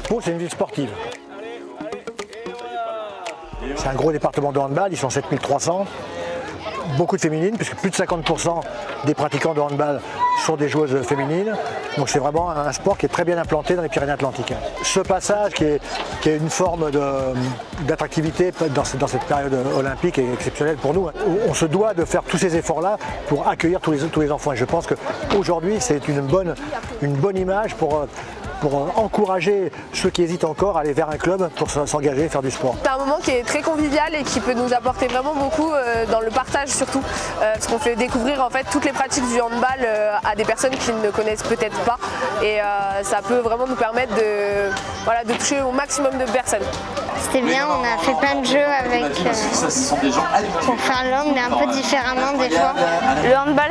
Pau, c'est une ville sportive. C'est un gros département de handball, ils sont 7300. Beaucoup de féminines, puisque plus de 50% des pratiquants de handball sont des joueuses féminines. Donc c'est vraiment un sport qui est très bien implanté dans les Pyrénées-Atlantiques. Ce passage qui est une forme d'attractivité dans cette période olympique est exceptionnelle pour nous. On se doit de faire tous ces efforts-là pour accueillir tous les enfants. Et je pense qu'aujourd'hui c'est une bonne image pour encourager ceux qui hésitent encore à aller vers un club pour s'engager et faire du sport. C'est un moment qui est très convivial et qui peut nous apporter vraiment beaucoup dans le partage surtout, parce qu'on fait découvrir en fait toutes les pratiques du handball à des personnes qui ne connaissent peut-être pas, et ça peut vraiment nous permettre de toucher au maximum de personnes. C'était bien, on a fait plein de jeux avec pour faire l'homme, mais un peu différemment des fois. Le handball,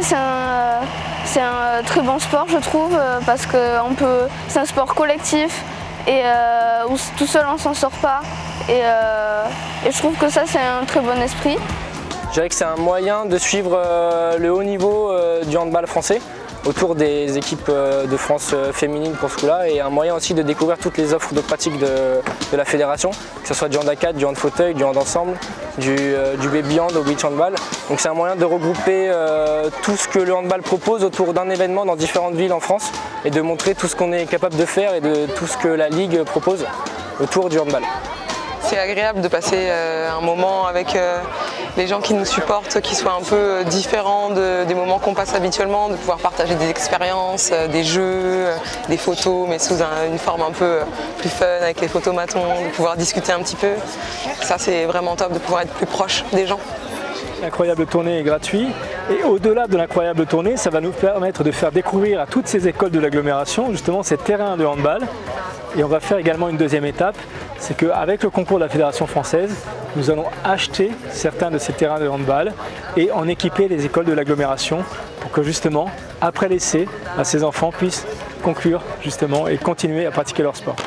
c'est un très bon sport, je trouve, parce que c'est un sport collectif et où tout seul on s'en sort pas. Et je trouve que ça, c'est un très bon esprit. Je dirais que c'est un moyen de suivre le haut niveau du handball français autour des équipes de France féminines pour ce coup-là, et un moyen aussi de découvrir toutes les offres de pratique de la fédération, que ce soit du hand à 4, du hand fauteuil, du hand ensemble, du baby hand au beach handball. Donc c'est un moyen de regrouper tout ce que le handball propose autour d'un événement dans différentes villes en France et de montrer tout ce qu'on est capable de faire et de tout ce que la Ligue propose autour du handball. C'est agréable de passer un moment avec les gens qui nous supportent, qui soient un peu différents des moments qu'on passe habituellement, de pouvoir partager des expériences, des jeux, des photos, mais sous une forme un peu plus fun avec les photomatons, de pouvoir discuter un petit peu. Ça, c'est vraiment top de pouvoir être plus proche des gens. L'incroyable tournée est gratuit, et au-delà de l'incroyable tournée, ça va nous permettre de faire découvrir à toutes ces écoles de l'agglomération justement ces terrains de handball. Et on va faire également une deuxième étape, c'est qu'avec le concours de la Fédération française, nous allons acheter certains de ces terrains de handball et en équiper les écoles de l'agglomération pour que justement, après l'essai, ces enfants puissent conclure justement et continuer à pratiquer leur sport.